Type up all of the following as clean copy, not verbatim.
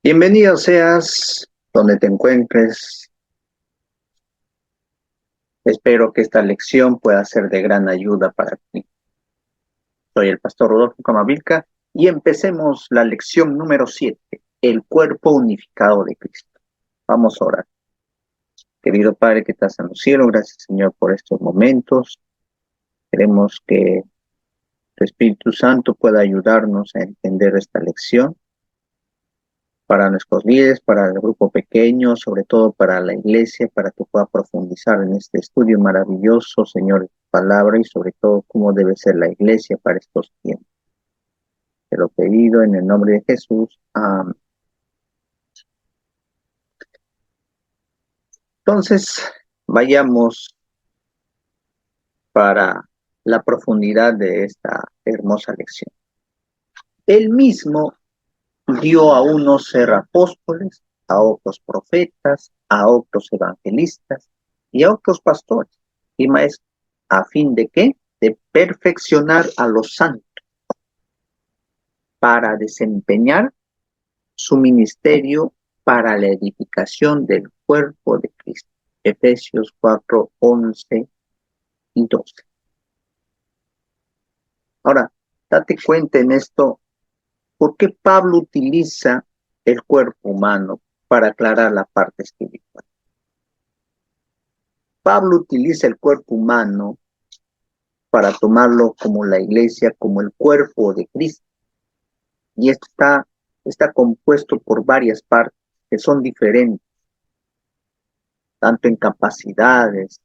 Bienvenido seas donde te encuentres. Espero que esta lección pueda ser de gran ayuda para ti. Soy el pastor Rodolfo Camavilca y empecemos la lección número 7, el cuerpo unificado de Cristo. Vamos a orar. Querido Padre que estás en los cielos, gracias Señor por estos momentos. Queremos que tu Espíritu Santo pueda ayudarnos a entender esta lección para nuestros líderes, para el grupo pequeño, sobre todo para la iglesia, para que pueda profundizar en este estudio maravilloso, Señor, de tu palabra y sobre todo cómo debe ser la iglesia para estos tiempos. Te lo he pedido en el nombre de Jesús. Amén. Entonces, vayamos para la profundidad de esta hermosa lección. Él mismo dio a unos ser apóstoles, a otros profetas, a otros evangelistas y a otros pastores y maestros, ¿a fin de qué? De perfeccionar a los santos para desempeñar su ministerio para la edificación del cuerpo de Cristo. Efesios 4, 11 y 12. Ahora, date cuenta en esto, ¿por qué Pablo utiliza el cuerpo humano para aclarar la parte espiritual? Pablo utiliza el cuerpo humano para tomarlo como la iglesia, como el cuerpo de Cristo. Y esto está compuesto por varias partes que son diferentes, tanto en capacidades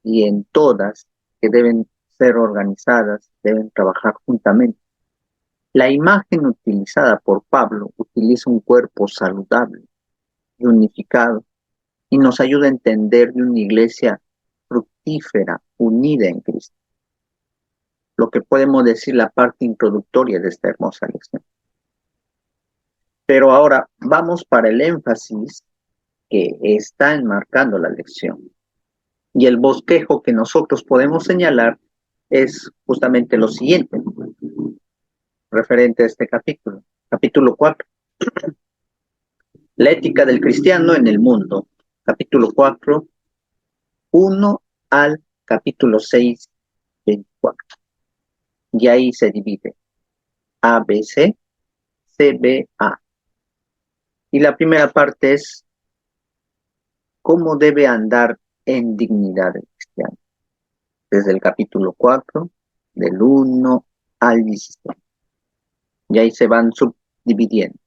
y en todas, que deben ser organizadas, deben trabajar juntamente. La imagen utilizada por Pablo utiliza un cuerpo saludable y unificado y nos ayuda a entender de una iglesia fructífera, unida en Cristo. Lo que podemos decir la parte introductoria de esta hermosa lección. Pero ahora vamos para el énfasis que está enmarcando la lección. Y el bosquejo que nosotros podemos señalar es justamente lo siguiente, referente a este capítulo. Capítulo 4. La ética del cristiano en el mundo. Capítulo 4, 1 al capítulo 6, 24. Y ahí se divide ABC, CBA. Y la primera parte es cómo debe andar en dignidad el cristiano. Desde el capítulo 4, del 1 al 16. Y ahí se van subdividiendo.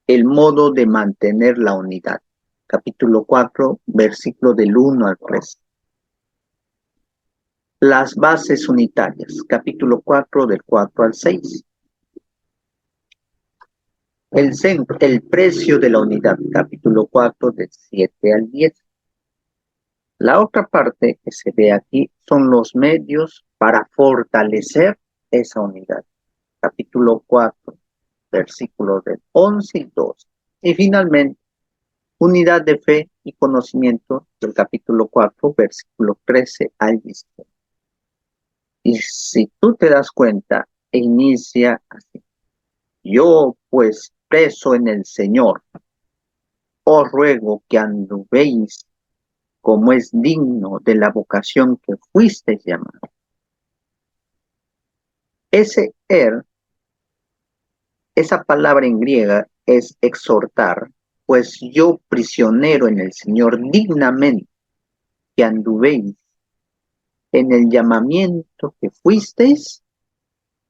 El modo de mantener la unidad. Capítulo 4, versículo del 1 al 3. Las bases unitarias. Capítulo 4, del 4 al 6. El precio de la unidad. Capítulo 4, del 7 al 10. La otra parte que se ve aquí son los medios para fortalecer esa unidad. Capítulo 4, versículos del 11 y 12. Y finalmente, unidad de fe y conocimiento del capítulo 4, versículo 13 al 16. Y si tú te das cuenta, inicia así. Yo, pues, preso en el Señor, os ruego que anduvéis como es digno de la vocación que fuisteis llamados. Esa palabra en griega es exhortar, pues yo prisionero en el Señor dignamente que anduvéis en el llamamiento que fuisteis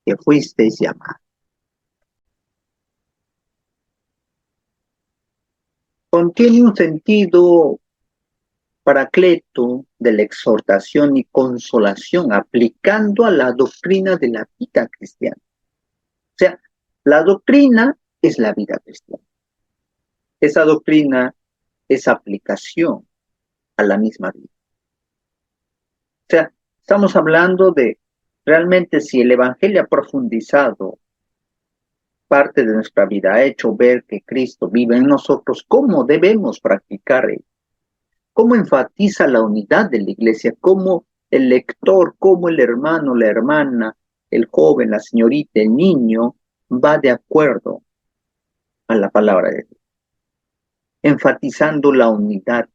llamados. Contiene un sentido paracleto de la exhortación y consolación aplicando a la doctrina de la vida cristiana. O sea, la doctrina es la vida cristiana. Esa doctrina es aplicación a la misma vida. O sea, estamos hablando de realmente si el Evangelio ha profundizado parte de nuestra vida, ha hecho ver que Cristo vive en nosotros, ¿cómo debemos practicar ello? ¿Cómo enfatiza la unidad de la iglesia? ¿Cómo el lector, cómo el hermano, la hermana, el joven, la señorita, el niño va de acuerdo a la palabra de Dios, enfatizando la unidad,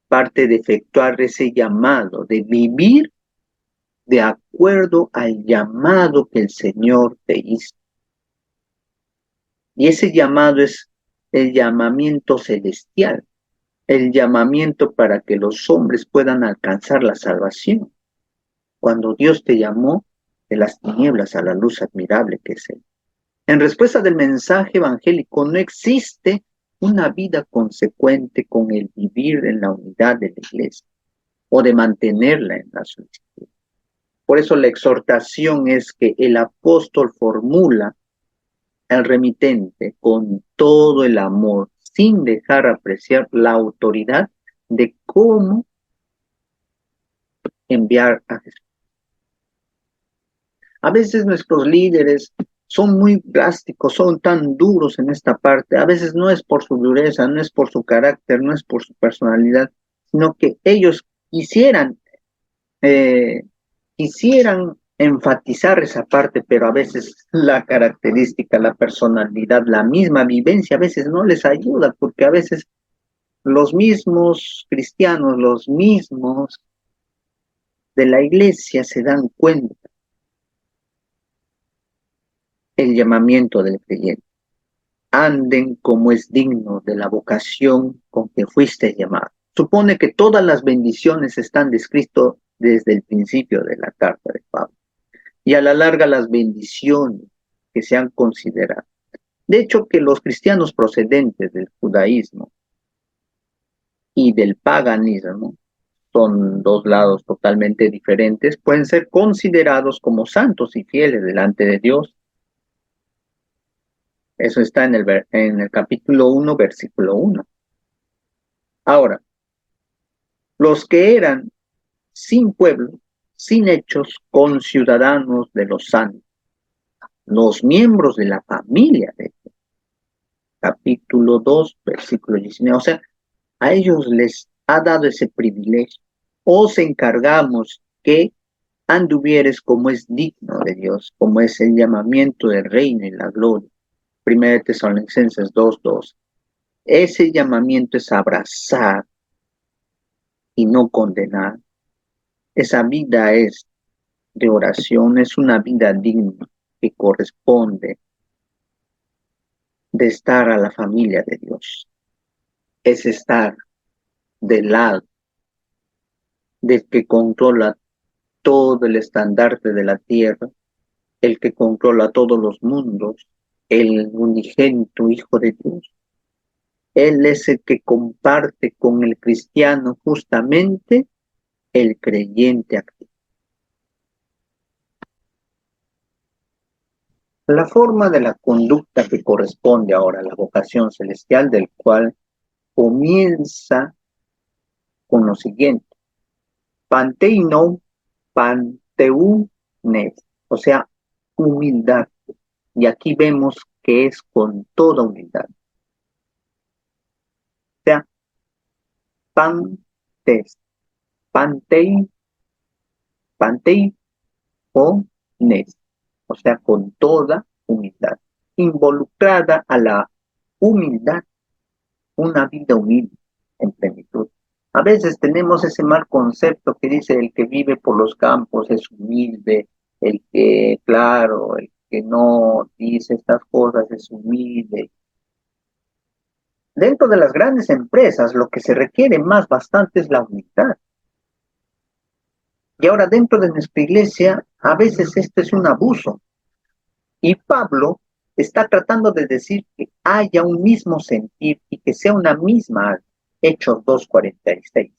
parte de efectuar ese llamado, de vivir de acuerdo al llamado que el Señor te hizo. Y ese llamado es el llamamiento celestial, el llamamiento para que los hombres puedan alcanzar la salvación. Cuando Dios te llamó de las tinieblas a la luz admirable que es Él. En respuesta del mensaje evangélico, no existe una vida consecuente con el vivir en la unidad de la iglesia o de mantenerla en la solicitud. Por eso la exhortación es que el apóstol formula al remitente con todo el amor, sin dejar apreciar la autoridad de cómo enviar a Jesús. A veces nuestros líderes son muy drásticos, son tan duros en esta parte. A veces no es por su dureza, no es por su carácter, no es por su personalidad, sino que ellos eh, quisieran enfatizar esa parte, pero a veces la característica, la personalidad, la misma vivencia, a veces no les ayuda, porque a veces los mismos cristianos, los mismos de la iglesia se dan cuenta el llamamiento del creyente. Anden como es digno de la vocación con que fuiste llamado. Supone que todas las bendiciones están descritas desde el principio de la carta de Pablo. Y a la larga las bendiciones que se han considerado. De hecho, que los cristianos procedentes del judaísmo y del paganismo, son dos lados totalmente diferentes, pueden ser considerados como santos y fieles delante de Dios. Eso está en el capítulo 1, versículo 1. Ahora, los que eran sin pueblo, sin hechos, conciudadanos de los santos, los miembros de la familia de Dios. Capítulo 2, versículo 19. O sea, a ellos les ha dado ese privilegio. Os encargamos que anduvieres como es digno de Dios, como es el llamamiento del reino y la gloria. 1 Tesalonicenses 2:2. Ese llamamiento es abrazar y no condenar. Esa vida es de oración, es una vida digna que corresponde de estar a la familia de Dios. Es estar del lado del que controla todo el estandarte de la tierra, el que controla todos los mundos, el unigénito Hijo de Dios. Él es el que comparte con el cristiano justamente el creyente activo. La forma de la conducta que corresponde ahora a la vocación celestial, del cual comienza con lo siguiente: Panteino, panteunes, o sea, humildad. Y aquí vemos que es con toda humildad. O sea, pantes, pantei, pantei o nes, o sea, con toda humildad, involucrada a la humildad, una vida humilde en plenitud. A veces tenemos ese mal concepto que dice el que vive por los campos es humilde, el que, claro, el que no dice estas cosas es humilde. Dentro de las grandes empresas, lo que se requiere más bastante es la humildad. Y ahora dentro de nuestra iglesia, a veces esto es un abuso. Y Pablo está tratando de decir que haya un mismo sentir y que sea una misma alma. Hechos 2:46.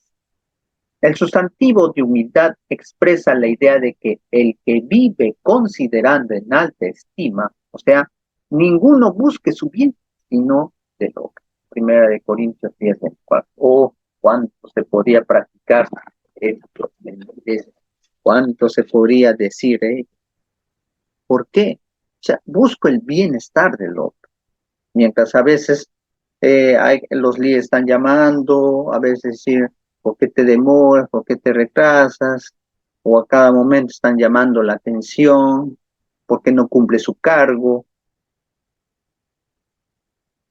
El sustantivo de humildad expresa la idea de que el que vive considerando en alta estima, o sea, ninguno busque su bien, sino del otro. Primera de Corintios 10:24. Oh, cuánto se podía practicar esto en la iglesia, cuánto se podría decir, ¿por qué? O sea, busco el bienestar del otro. Mientras a veces los líderes están llamando, a veces decir, ¿por qué te demoras? ¿Por qué te retrasas? O a cada momento están llamando la atención, ¿por qué no cumple su cargo?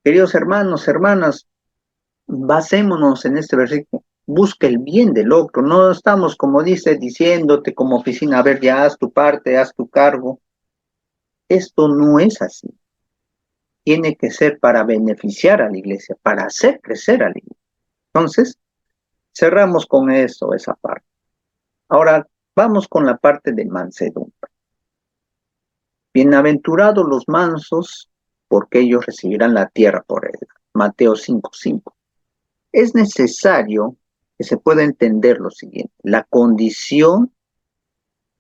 Queridos hermanos, hermanas, basémonos en este versículo. Busca el bien del otro. No estamos, como dice, diciéndote como oficina, a ver, ya haz tu parte, haz tu cargo. Esto no es así. Tiene que ser para beneficiar a la iglesia, para hacer crecer a la iglesia. Entonces, cerramos con eso, esa parte. Ahora, vamos con la parte de mansedumbre. Bienaventurados los mansos, porque ellos recibirán la tierra por él. Mateo 5:5. Es necesario que se pueda entender lo siguiente: la condición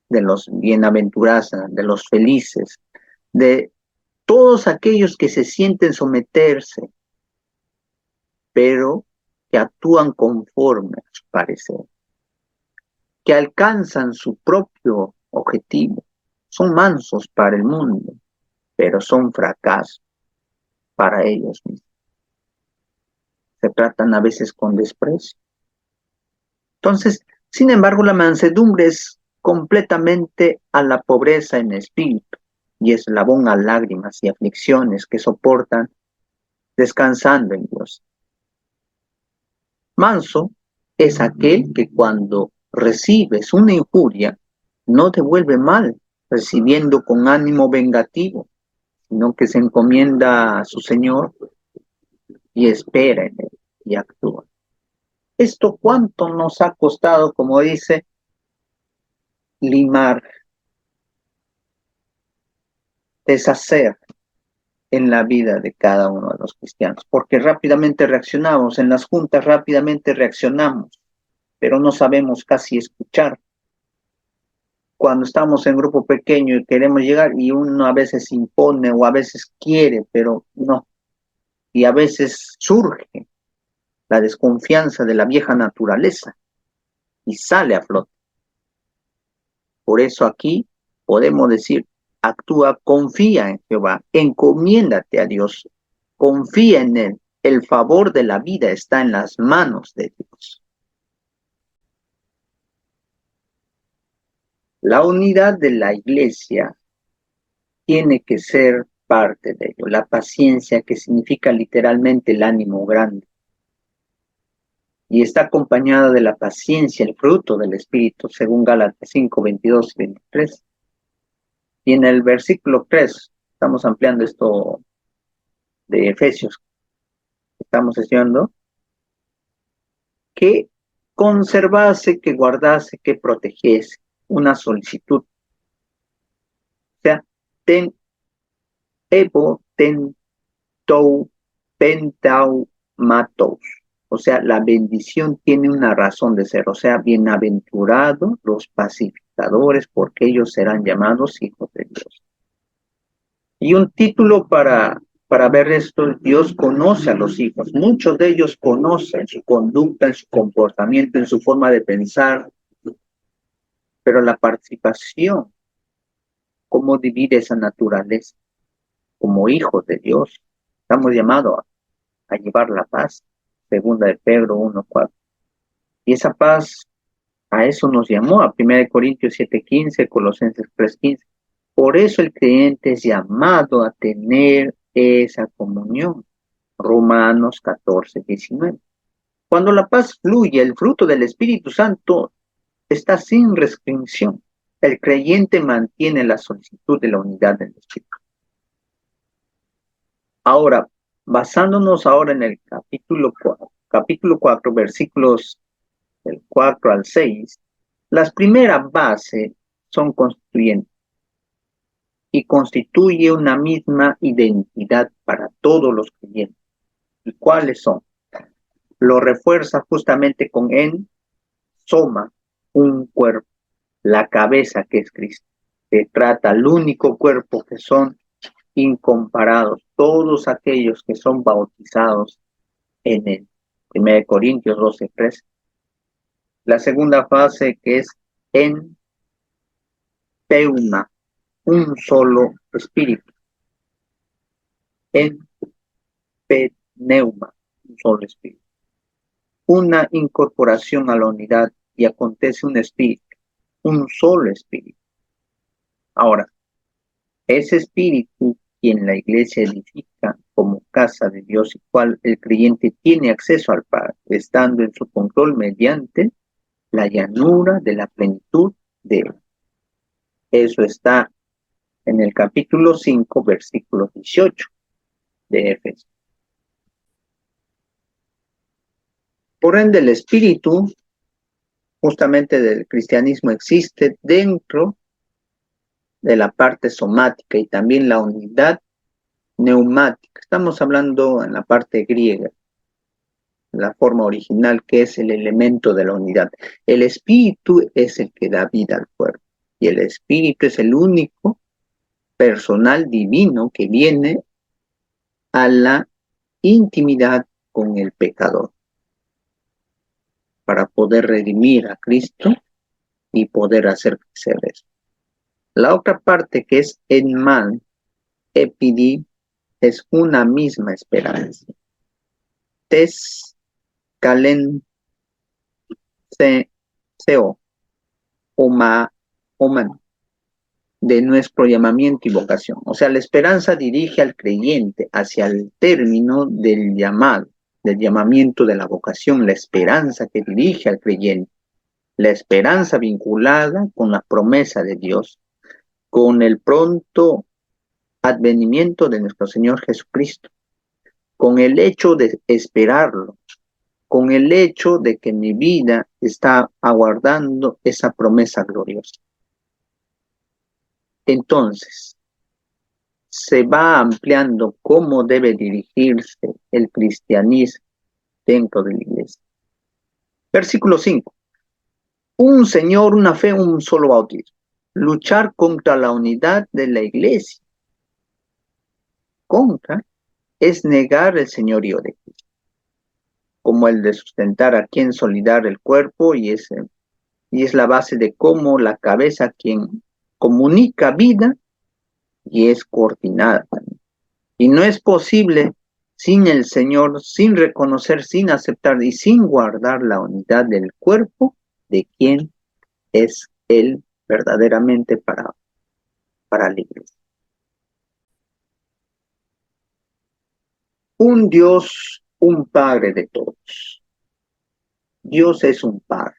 de los bienaventurados, de los felices, de todos aquellos que se sienten someterse, pero que actúan conforme a su parecer, que alcanzan su propio objetivo. Son mansos para el mundo, pero son fracasos para ellos mismos. Se tratan a veces con desprecio. Entonces, sin embargo, la mansedumbre es completamente a la pobreza en espíritu y eslabón a lágrimas y aflicciones que soportan descansando en Dios. Manso es aquel que cuando recibes una injuria no devuelve mal, recibiendo con ánimo vengativo, sino que se encomienda a su Señor y espera en él y actúa. Esto cuánto nos ha costado, como dice, limar, deshacer en la vida de cada uno de los cristianos, porque rápidamente reaccionamos, en las juntas rápidamente reaccionamos, pero no sabemos casi escuchar. Cuando estamos en grupo pequeño y queremos llegar y uno a veces impone o a veces quiere, pero no. Y a veces surge la desconfianza de la vieja naturaleza y sale a flote. Por eso aquí podemos decir: actúa, confía en Jehová, encomiéndate a Dios, confía en Él. El favor de la vida está en las manos de Dios. La unidad de la iglesia tiene que ser parte de ello. La paciencia, que significa literalmente el ánimo grande, y está acompañada de la paciencia, el fruto del Espíritu, según Gálatas 5:22 y 23. Y en el versículo 3, estamos ampliando esto de Efesios, estamos estudiando, que conservase, que guardase, que protegiese, una solicitud. O sea, ten evo, ten tou, pentau, matos. O sea, la bendición tiene una razón de ser. O sea, bienaventurados los pacificadores, porque ellos serán llamados hijos de Dios. Y un título para ver esto: Dios conoce a los hijos. Muchos de ellos conocen su conducta, en su comportamiento, en su forma de pensar, pero la participación, cómo divide esa naturaleza como hijos de Dios. Estamos llamados a llevar la paz, segunda de Pedro 1:4. Y esa paz, a eso nos llamó, a 1 Corintios 7:15, Colosenses 3:15. Por eso el creyente es llamado a tener esa comunión. Romanos 14:19. Cuando la paz fluye, el fruto del Espíritu Santo está sin restricción. El creyente mantiene la solicitud de la unidad del Espíritu. Ahora, basándonos ahora en el capítulo 4, versículos del 4 al 6, las primeras bases son constituyentes y constituye una misma identidad para todos los creyentes. ¿Y cuáles son? Lo refuerza justamente con en soma, un cuerpo, la cabeza que es Cristo. Se trata al único cuerpo que son incomparados todos aquellos que son bautizados en él. 1 Corintios 12:3. La segunda fase, que es en pneuma, un solo espíritu. En pneuma, un solo espíritu. Una incorporación a la unidad, y acontece un espíritu, un solo espíritu. Ahora, ese espíritu, quien la iglesia edifica como casa de Dios y cual el creyente tiene acceso al Padre, estando en su control mediante la llanura de la plenitud de Él. Eso está en el capítulo 5, versículo 18 de Éfeso. Por ende, el espíritu justamente del cristianismo existe dentro de la parte somática y también la unidad neumática. Estamos hablando en la parte griega, la forma original, que es el elemento de la unidad. El espíritu es el que da vida al cuerpo y el espíritu es el único personal divino que viene a la intimidad con el pecador para poder redimir a Cristo y poder hacer crecer eso. La otra parte, que es enman, epidi, es una misma esperanza. Tes, calen, seo, oman, de nuestro llamamiento y vocación. O sea, la esperanza dirige al creyente hacia el término del llamado, del llamamiento de la vocación, la esperanza que dirige al creyente, la esperanza vinculada con la promesa de Dios, con el pronto advenimiento de nuestro Señor Jesucristo, con el hecho de esperarlo, con el hecho de que mi vida está aguardando esa promesa gloriosa. Entonces, se va ampliando cómo debe dirigirse el cristianismo dentro de la iglesia. Versículo 5. Un Señor, una fe, un solo bautismo. Luchar contra la unidad de la iglesia. Contra es negar el señorío de Cristo, como el de sustentar aquí en solidar el cuerpo, y es la base de cómo la cabeza quien comunica vida y es coordinada. Y no es posible sin el Señor, sin reconocer, sin aceptar y sin guardar la unidad del cuerpo de quien es Él verdaderamente para la iglesia. Un Dios, un Padre de todos. Dios es un Padre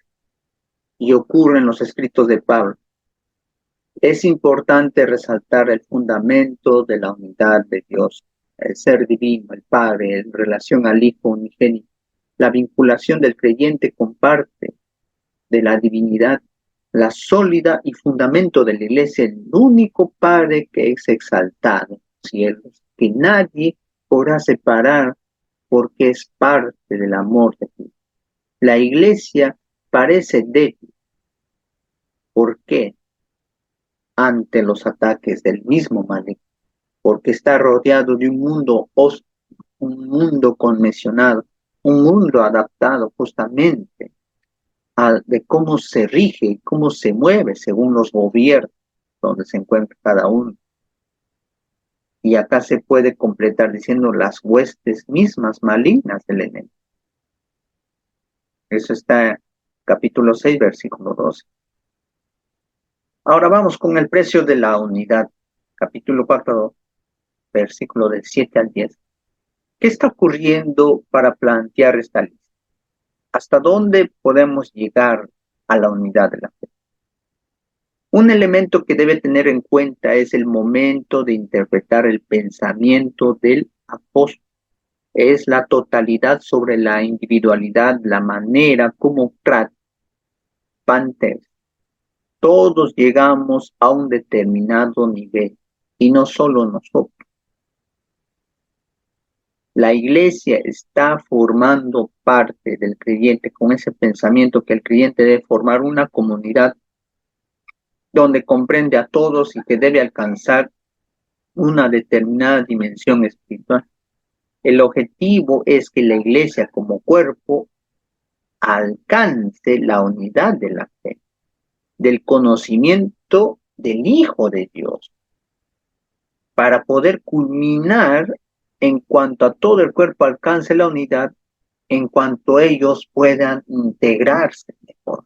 y ocurre en los escritos de Pablo. Es importante resaltar el fundamento de la unidad de Dios, el ser divino, el Padre, en relación al Hijo unigénito, la vinculación del creyente con parte de la divinidad, la sólida y fundamento de la iglesia, el único Padre que es exaltado en los cielos, que nadie podrá separar porque es parte del amor de Dios. La iglesia parece débil. ¿Por qué? Ante los ataques del mismo maligno, porque está rodeado de un mundo hostil, un mundo convencionado, un mundo adaptado justamente de cómo se rige y cómo se mueve según los gobiernos donde se encuentra cada uno. Y acá se puede completar diciendo las huestes mismas malignas del enemigo. Eso está en capítulo 6, versículo 12. Ahora vamos con el precio de la unidad. Capítulo 4, versículo del 7 al 10. ¿Qué está ocurriendo para plantear esta lista? ¿Hasta dónde podemos llegar a la unidad de la fe? Un elemento que debe tener en cuenta es el momento de interpretar el pensamiento del apóstol. Es la totalidad sobre la individualidad, la manera como trata. Todos llegamos a un determinado nivel y no solo nosotros. La iglesia está formando parte del creyente con ese pensamiento que el creyente debe formar una comunidad donde comprende a todos y que debe alcanzar una determinada dimensión espiritual. El objetivo es que la iglesia como cuerpo alcance la unidad de la fe, del conocimiento del Hijo de Dios, para poder culminar en cuanto a todo el cuerpo alcance la unidad, en cuanto ellos puedan integrarse mejor.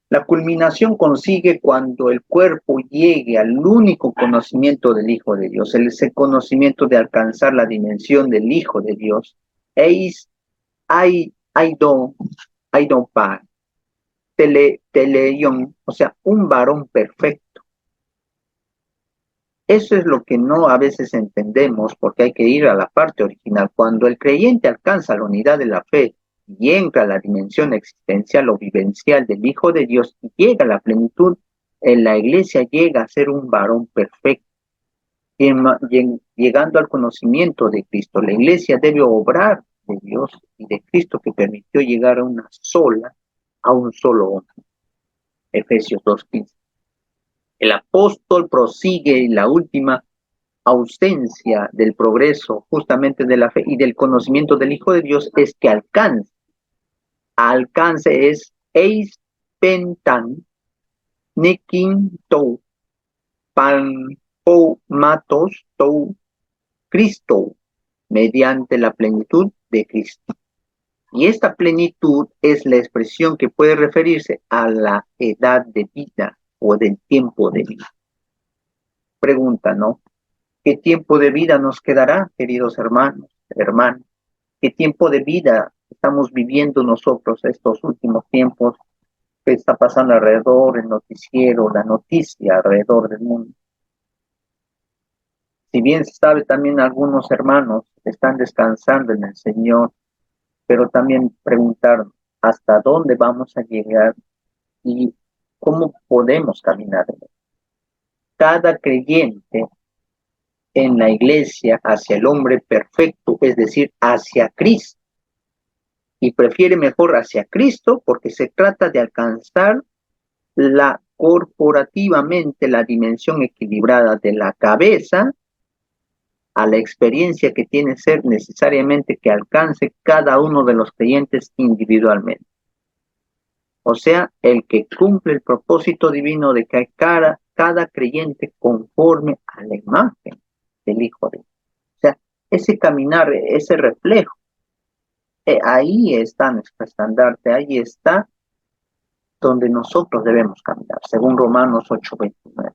La culminación consigue cuando el cuerpo llegue al único conocimiento del Hijo de Dios, ese conocimiento de alcanzar la dimensión del Hijo de Dios. Eis aidon pa, teleion, o sea, un varón perfecto. Eso es lo que no a veces entendemos, porque hay que ir a la parte original. Cuando el creyente alcanza la unidad de la fe y entra a la dimensión existencial o vivencial del Hijo de Dios y llega a la plenitud, en la iglesia llega a ser un varón perfecto. Llegando al conocimiento de Cristo, la iglesia debe obrar de Dios y de Cristo, que permitió llegar a un solo hombre. Efesios 2:15. El apóstol prosigue la última ausencia del progreso justamente de la fe y del conocimiento del Hijo de Dios es que alcance es eis pentan nekin tou pan ou matos tou Cristo, mediante la plenitud de Cristo. Y esta plenitud es la expresión que puede referirse a la edad de vida o del tiempo de vida. Pregunta, ¿no? ¿Qué tiempo de vida nos quedará, queridos hermanos? ¿Qué tiempo de vida estamos viviendo nosotros estos últimos tiempos? ¿Qué está pasando alrededor, el noticiero, la noticia alrededor del mundo? Si bien se sabe, también algunos hermanos están descansando en el Señor, pero también preguntar hasta dónde vamos a llegar y cómo podemos caminar. Cada creyente en la iglesia hacia el hombre perfecto, es decir, hacia Cristo, y prefiere mejor hacia Cristo porque se trata de alcanzar corporativamente la dimensión equilibrada de la cabeza a la experiencia que tiene ser necesariamente que alcance cada uno de los creyentes individualmente. O sea, el que cumple el propósito divino de que cada creyente conforme a la imagen del Hijo de Dios. O sea, ese caminar, ese reflejo, ahí está nuestro estandarte, ahí está donde nosotros debemos caminar, según Romanos 8:29.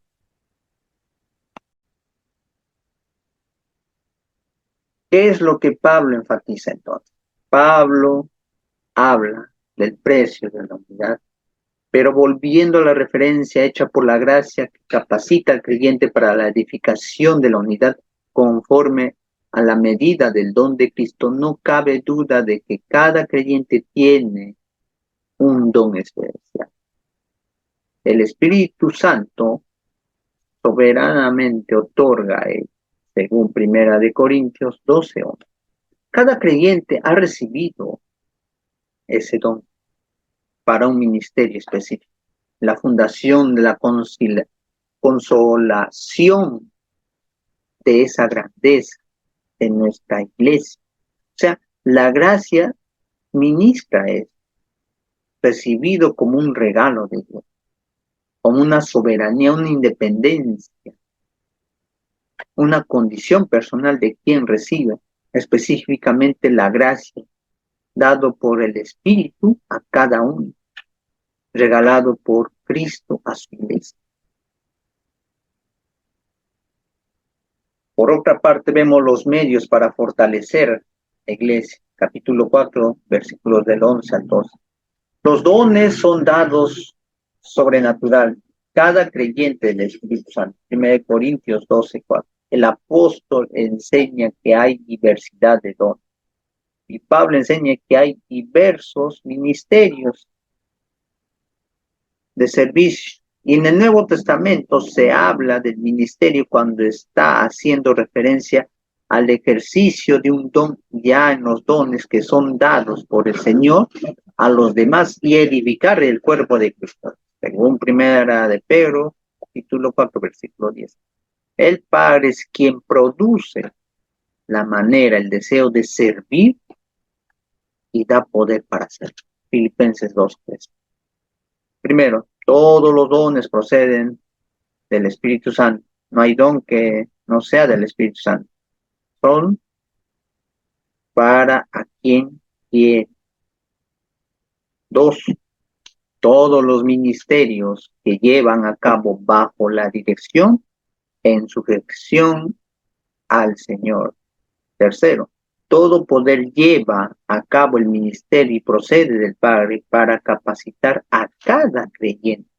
¿Qué es lo que Pablo enfatiza entonces? Pablo habla del precio de la unidad, pero volviendo a la referencia hecha por la gracia que capacita al creyente para la edificación de la unidad conforme a la medida del don de Cristo, no cabe duda de que cada creyente tiene un don especial. El Espíritu Santo soberanamente otorga, según Primera de Corintios 12:11. Cada creyente ha recibido ese don para un ministerio específico. La fundación de la consolación de esa grandeza en nuestra iglesia. O sea, la gracia ministra es recibido como un regalo de Dios, como una soberanía, una independencia, una condición personal de quien recibe específicamente la gracia, dado por el Espíritu a cada uno, regalado por Cristo a su iglesia. Por otra parte, vemos los medios para fortalecer la iglesia. Capítulo 4, versículos del 11 al 12. Los dones son dados sobrenatural. Cada creyente del Espíritu Santo. 1 Corintios 12:4. El apóstol enseña que hay diversidad de dones. Y Pablo enseña que hay diversos ministerios de servicio. Y en el Nuevo Testamento se habla del ministerio cuando está haciendo referencia al ejercicio de un don, ya en los dones que son dados por el Señor a los demás y edificar el cuerpo de Cristo. Según Primera de Pedro, capítulo 4, versículo 10. El Padre es quien produce la manera, el deseo de servir y da poder para hacerlo. Filipenses 2:3. Primero, todos los dones proceden del Espíritu Santo. No hay don que no sea del Espíritu Santo. Son para a quien quiere. 2. todos los ministerios que llevan a cabo bajo la dirección en sujeción al Señor. Tercero, todo poder lleva a cabo el ministerio y procede del Padre para capacitar a cada creyente.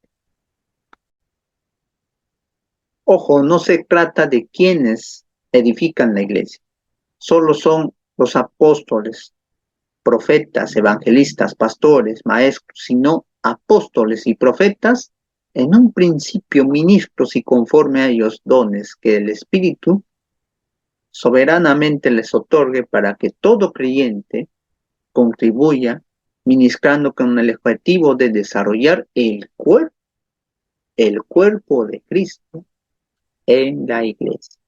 Ojo, no se trata de quienes edifican la iglesia, solo son los apóstoles, profetas, evangelistas, pastores, maestros, sino apóstoles y profetas, en un principio ministros y conforme a ellos dones que el Espíritu soberanamente les otorgue para que todo creyente contribuya ministrando con el objetivo de desarrollar el cuerpo de Cristo en la iglesia.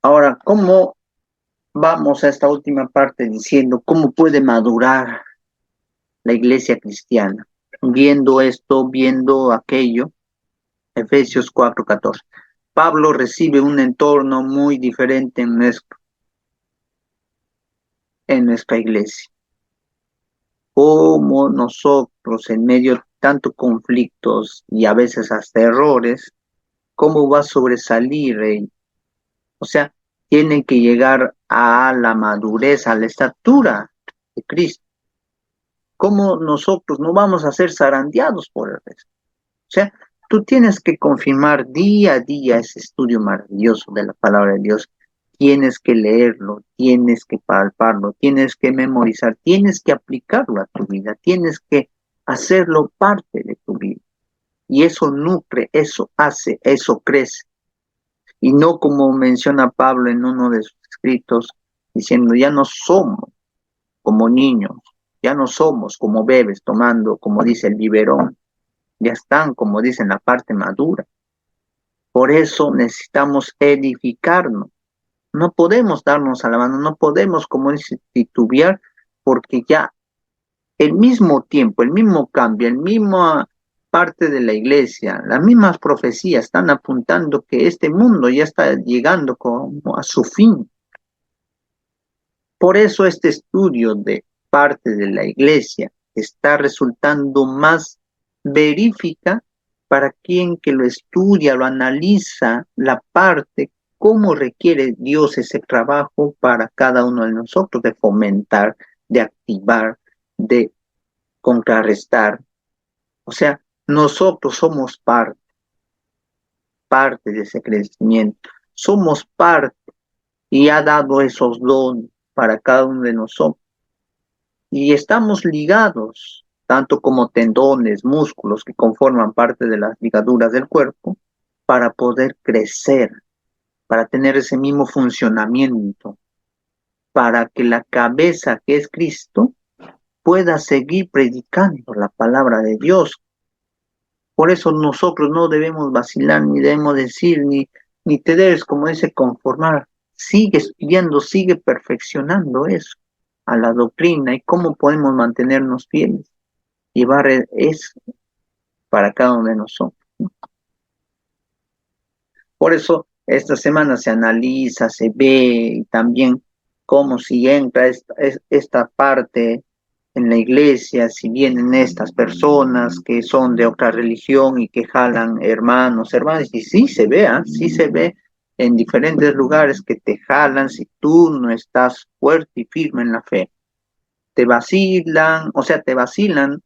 Ahora, ¿cómo vamos a esta última parte diciendo cómo puede madurar la iglesia cristiana? Viendo esto, viendo aquello, Efesios 4:14. Pablo recibe un entorno muy diferente en nuestra iglesia. Cómo nosotros, en medio de tantos conflictos y a veces hasta errores, cómo va a sobresalir él. O sea, tienen que llegar a la madurez, a la estatura de Cristo. Cómo nosotros no vamos a ser zarandeados por el resto. O sea, tú tienes que confirmar día a día ese estudio maravilloso de la palabra de Dios. Tienes que leerlo, tienes que palparlo, tienes que memorizar, tienes que aplicarlo a tu vida, tienes que hacerlo parte de tu vida. Y eso nutre, eso hace, eso crece. Y no como menciona Pablo en uno de sus escritos, diciendo, ya no somos como niños, ya no somos como bebés tomando, como dice el biberón, ya están, como dice, en la parte madura. Por eso necesitamos edificarnos. No podemos darnos a la mano, no podemos, como dice, titubear, porque ya el mismo tiempo, el mismo cambio, el mismo parte de la iglesia, las mismas profecías están apuntando que este mundo ya está llegando como a su fin. Por eso este estudio de parte de la iglesia está resultando más verífica para quien que lo estudia, lo analiza, la parte, cómo requiere Dios ese trabajo para cada uno de nosotros, de fomentar, de activar, de contrarrestar. O sea, nosotros somos parte de ese crecimiento, somos parte y ha dado esos dones para cada uno de nosotros. Y estamos ligados, tanto como tendones, músculos que conforman parte de las ligaduras del cuerpo, para poder crecer, para tener ese mismo funcionamiento, para que la cabeza que es Cristo pueda seguir predicando la palabra de Dios. Por eso nosotros no debemos vacilar, ni debemos decir, ni te debes, como dice, conformar. Sigue estudiando, sigue perfeccionando eso, a la doctrina y cómo podemos mantenernos fieles. Llevar eso para cada uno de nosotros. Por eso esta semana se analiza, se ve y también cómo si entra esta parte en la iglesia, si vienen estas personas que son de otra religión y que jalan hermanos, hermanas, y sí se ve, sí se ve en diferentes lugares que te jalan si tú no estás fuerte y firme en la fe. Te vacilan, o sea, te vacilan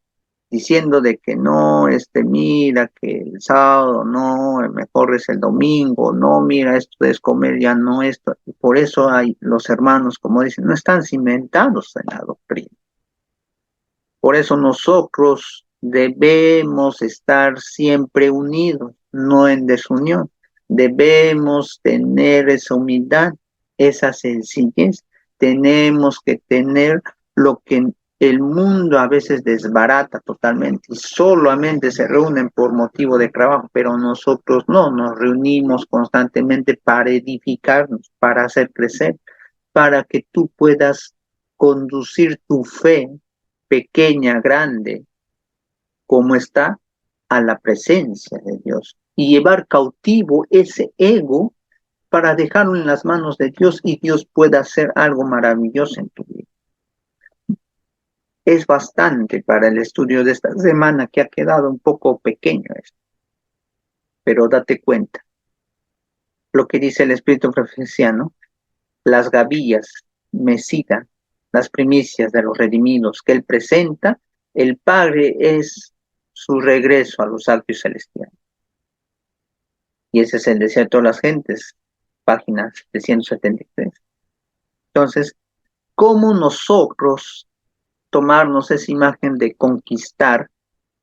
diciendo de que no, mira, que el sábado no, el mejor es el domingo, no, mira, esto es comer ya no esto. Y por eso hay los hermanos, como dicen, no están cimentados en la doctrina. Por eso nosotros debemos estar siempre unidos, no en desunión. Debemos tener esa humildad, esa sencillez. Tenemos que tener lo que el mundo a veces desbarata totalmente y solamente se reúnen por motivo de trabajo, pero nosotros no, nos reunimos constantemente para edificarnos, para hacer crecer, para que tú puedas conducir tu fe pequeña, grande, como está, a la presencia de Dios y llevar cautivo ese ego para dejarlo en las manos de Dios y Dios pueda hacer algo maravilloso en tu vida. Es bastante para el estudio de esta semana, que ha quedado un poco pequeño esto, pero date cuenta lo que dice el Espíritu profeciano: las gavillas mecida, las primicias de los redimidos que él presenta, el Padre es su regreso a los altos celestiales. Y ese es el deseo de todas las gentes, página 773. Entonces, ¿cómo nosotros tomarnos esa imagen de conquistar,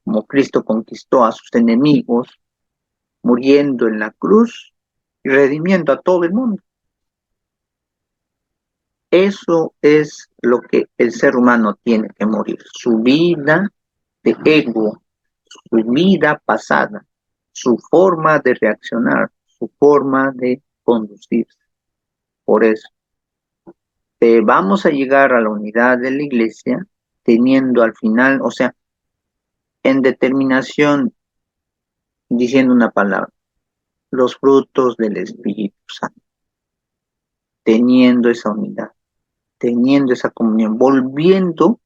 como Cristo conquistó a sus enemigos, muriendo en la cruz y redimiendo a todo el mundo? Eso es lo que el ser humano tiene que morir, su vida de ego, su vida pasada, su forma de reaccionar, su forma de conducirse. Por eso, vamos a llegar a la unidad de la iglesia teniendo al final, o sea, en determinación, diciendo una palabra, los frutos del Espíritu Santo, teniendo esa unidad, teniendo esa comunión, volviendo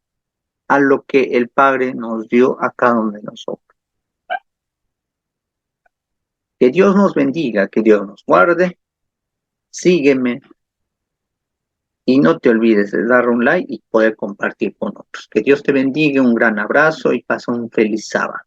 a lo que el Padre nos dio a cada uno de nosotros. Que Dios nos bendiga, que Dios nos guarde. Sígueme y no te olvides de dar un like y poder compartir con otros. Que Dios te bendiga, un gran abrazo y pasa un feliz sábado.